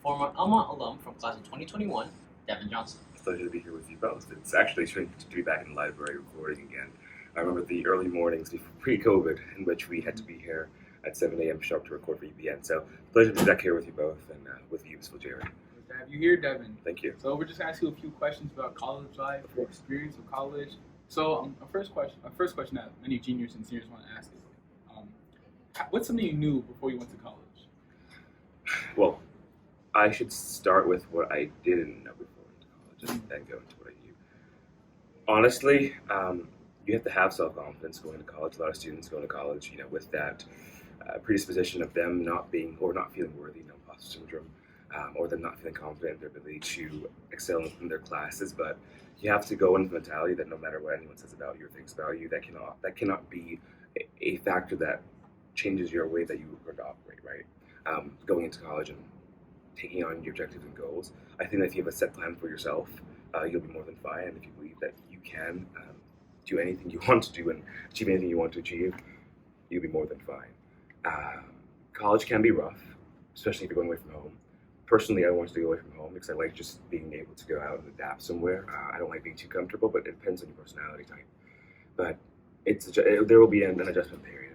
former Elmont alum from class of 2021, Devin Johnson. It's a pleasure to be here with you both. It's actually strange to be back in the library recording again. I remember the early mornings pre-COVID in which we had to be here at 7 a.m. sharp to record for UPN. So, pleasure to be back here with you both and with you, Ms. Fulgieri. Good to have you here, Devin. Thank you. So we're just going to ask you a few questions about college life, your experience with college. So our first question that many juniors and seniors want to ask is, what's something you knew before you went to college? Well, I should start with what I didn't know before I went to college and then go into what I knew. Honestly, you have to have self-confidence going to college. A lot of students go to college, with that predisposition of them not being or not feeling worthy, imposter syndrome, or them not feeling confident in their ability to excel in their classes. But you have to go in with the mentality that no matter what anyone says about you or thinks about you, that cannot be a factor that changes your way that you are going to operate, right? Going into college and taking on your objectives and goals. I think that if you have a set plan for yourself, you'll be more than fine. And if you believe that you can do anything you want to do and achieve anything you want to achieve, you'll be more than fine. College can be rough, especially if you're going away from home. Personally, I wanted to go away from home because I like just being able to go out and adapt somewhere. I don't like being too comfortable, but it depends on your personality type. But there will be an adjustment period.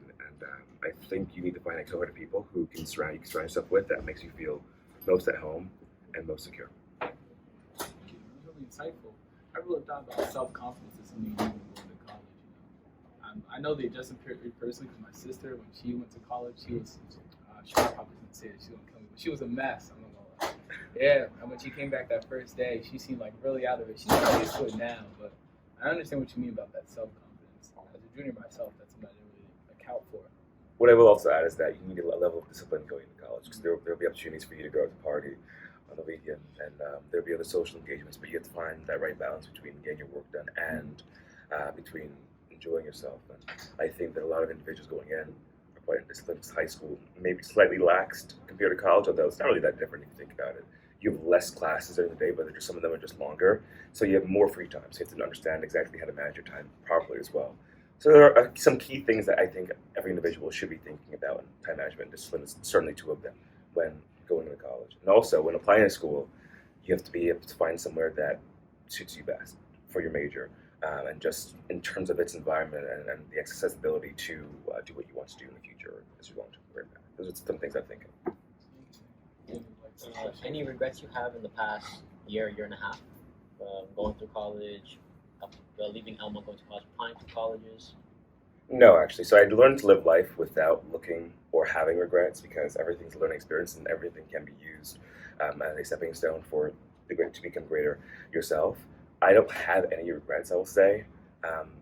I think you need to find a cohort of people who you can surround yourself with that makes you feel most at home and most secure. Thank you. That was really insightful. I really thought about self-confidence as something you need when going to college. I know the adjustment period personally because my sister, when she went to college, she was, she probably didn't say it, she wouldn't kill me, but she was a mess. I'm not gonna lie. Yeah, and when she came back that first day, she seemed like really out of it. She's not used to it now, but I understand what you mean about that self-confidence. As a junior myself, that's something I didn't really account for. What I will also add is that you need a level of discipline going to college because there will be opportunities for you to go out to party on the weekend and there'll be other social engagements, but you have to find that right balance between getting your work done and between enjoying yourself. And I think that a lot of individuals going in are quite indisciplined because high school maybe slightly laxed compared to college, although it's not really that different if you think about it. You have less classes during the day, but some of them are just longer, so you have more free time, so you have to understand exactly how to manage your time properly as well. So there are some key things that I think every individual should be thinking about in time management and discipline. Is certainly two of them when going to college. And also, when applying to school, you have to be able to find somewhere that suits you best for your major, and just in terms of its environment and the accessibility to do what you want to do in the future as you want to career path. Those are some things I think of. Any regrets you have in the past year and a half, going through college, leaving Elmont, going to college, applying to colleges? No, actually. So I learned to live life without looking or having regrets because everything's a learning experience and everything can be used as a stepping stone to become greater yourself. I don't have any regrets, I will say.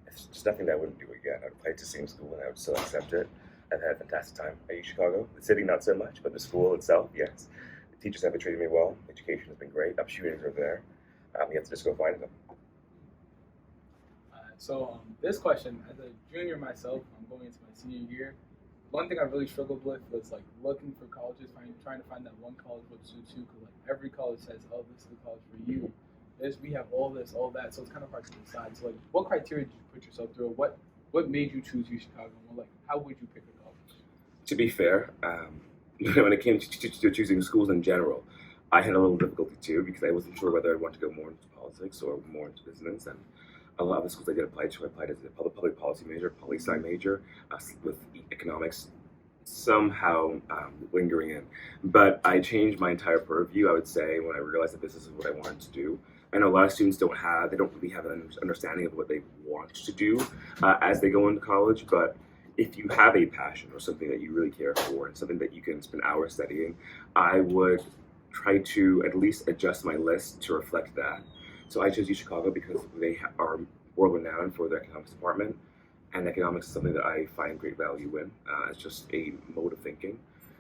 It's just nothing that I wouldn't do again. I would apply to the same school and I would still accept it. I've had a fantastic time at Chicago. The city, not so much, but the school itself, yes. The teachers have been treating me well. Education has been great. Opportunities are there. You have to just go find them. So this question, as a junior myself, I'm going into my senior year. One thing I really struggled with was like looking for colleges, trying to find that one college which suits you. Because like every college says, "Oh, this is the college for you." We have all this, all that. So it's kind of hard to decide. So like, what criteria did you put yourself through? What made you choose Chicago? And like, how would you pick a college? To be fair, when it came to choosing schools in general, I had a little difficulty too because I wasn't sure whether I wanted to go more into politics or more into business. And a lot of the schools I did apply to, I applied as a public policy major, poli-sci major, with economics somehow lingering in. But I changed my entire purview, I would say, when I realized that this is what I wanted to do. I know a lot of students don't really have an understanding of what they want to do as they go into college, but if you have a passion or something that you really care for and something that you can spend hours studying, I would try to at least adjust my list to reflect that. So I chose Chicago because they are world-renowned for their economics department, and economics is something that I find great value in. It's just a mode of thinking.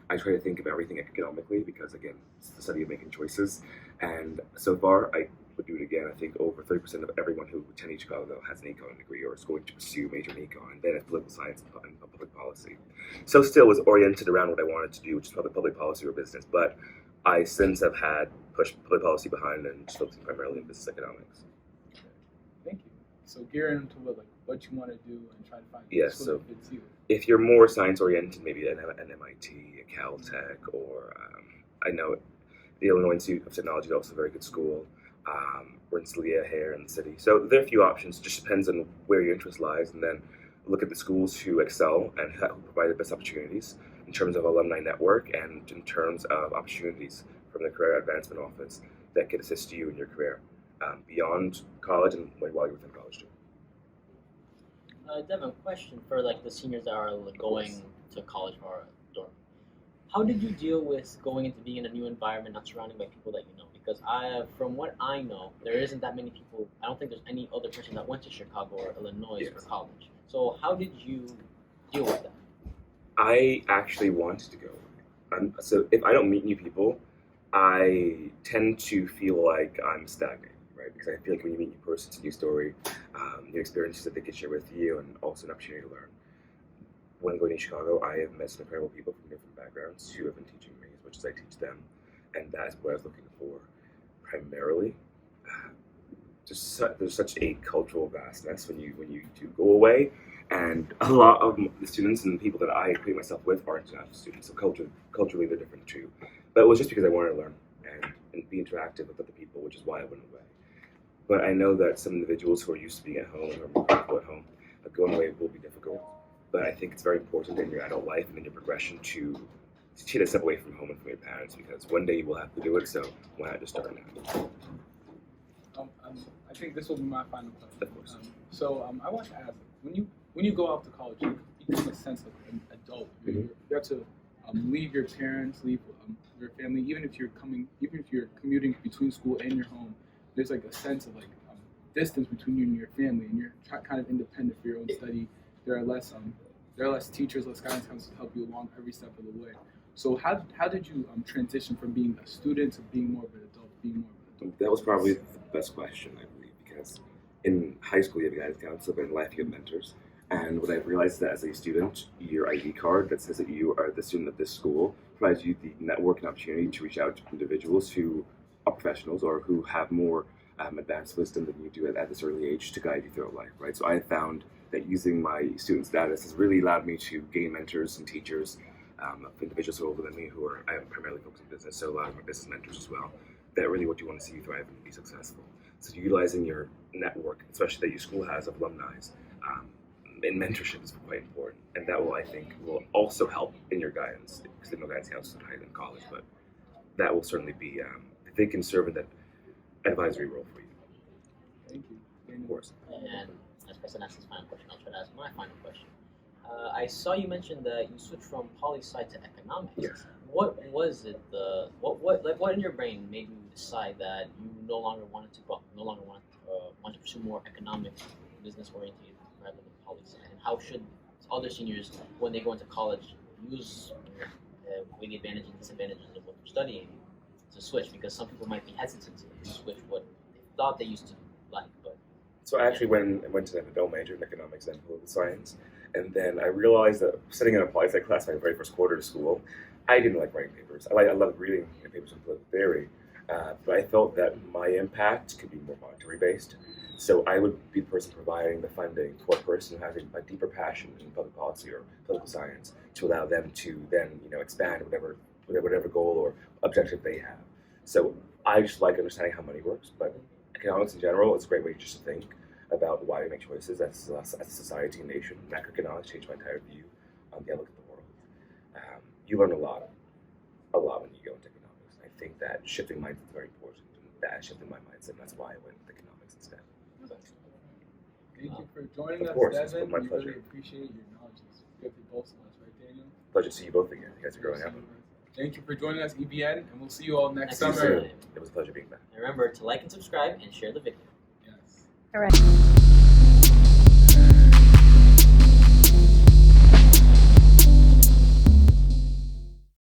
I try to think of everything economically because, again, it's the study of making choices. And so far, I would do it again. I think over 30% of everyone who attends Chicago has an econ degree or is going to pursue a major in econ, and then it's political science and public policy. So still was oriented around what I wanted to do, which is public policy or business, but I since have had pushed public policy behind and just focusing primarily in business economics. Okay. Thank you. So gearing into what you want to do and try to find yes, school so that fits you. If you're more science oriented, maybe an MIT, a Caltech, or I know The Illinois Institute of Technology is also a very good school. Rensselaer here in the city. So there are a few options. It just depends on where your interest lies, and then look at the schools who excel and who provide the best opportunities in terms of alumni network and in terms of opportunities from the Career Advancement Office that can assist you in your career beyond college and while you're within college too. Devin, question for like the seniors that are going to college or dorm. How did you deal with going into being in a new environment, not surrounded by people that you know? Because from what I know, there isn't that many people. I don't think there's any other person that went to Chicago or Illinois for college. So how did you deal with that? I actually wanted to go. So if I don't meet new people, I tend to feel like I'm stagnating, right? Because I feel like when you meet a new person, it's a new story, new experiences that they can share with you, and also an opportunity to learn. When going to Chicago, I have met some incredible people from different backgrounds who have been teaching me as much as I teach them, and that is what I was looking for primarily. There's such a cultural vastness when you do go away, and a lot of the students and the people that I equate myself with are international students, so culturally they're different too. But it was just because I wanted to learn and be interactive with other people, which is why I went away. But I know that some individuals who are used to being at home and are more comfortable at home, going away will be difficult. But I think it's very important in your adult life and in your progression to take a step away from home and from your parents, because one day you will have to do it, so why not just start now? I think this will be my final question. Of course. I want to ask, when you go off to college, you become a sense of an adult. You have to leave your parents, leave your family, even if you're commuting between school and your home. There's like a sense of like distance between you and your family, and you're kind of independent for your own study. There are less teachers, less guidance counselors to help you along every step of the way. So how did you transition from being a student to being more of an adult, That was probably the best question, I believe, because in high school you have a guidance counselor, but in life you have mentors. And what I've realized is that as a student, your ID card that says that you are the student of this school provides you the network and opportunity to reach out to individuals who are professionals or who have more advanced wisdom than you do at this early age to guide you throughout life, right? So I have found that using my student status has really allowed me to gain mentors and teachers, individuals who are older than me who I am primarily focused on business, so a lot of my business mentors as well, that really what you want to see you thrive and be successful. So utilizing your network, especially that your school has of alumni, in mentorship is quite important, and that will, I think, will also help in your guidance, because there's no guidance counselors in college, but that will certainly be, they can serve in that advisory role for you. Thank you. Of course. And as Preston asked his final question, I'll try to ask my final question. I saw you mentioned that you switched from poli-sci to economics. Yes. What was it? What in your brain made you decide that you no longer wanted to want to pursue more economic, business oriented rather than poli-sci? And how should other seniors, when they go into college, use the advantages and disadvantages of what they're studying to switch? Because some people might be hesitant to switch what they thought they used to like, but. So I actually went to a double major in economics and political science, and then I realized that sitting in a poli-sci class my very first quarter of school, I didn't like writing papers. I loved reading papers on political theory, but I felt that my impact could be more monetary based. So I would be the person providing the funding for a person who has a deeper passion in public policy or political science to allow them to then expand whatever goal or objective they have. So I just like understanding how money works, but economics in general is a great way just to think about why we make choices as a society and nation. Macroeconomics changed my entire view on the outlook of the world. You learn a lot when you go into economics. I think that shifting mindset is very important, and that shifted my mindset, and that's why I went with economics instead. Thank you for joining us, course, Devin. it's my We pleasure. really appreciate your knowledge. You have both of us, right, Daniel? Pleasure to see you both again. You guys are growing up. Thank you for joining us, EBN, and we'll see you all next Next summer. time. It was a pleasure being back. And remember to like and subscribe and share the video. Yes. All right.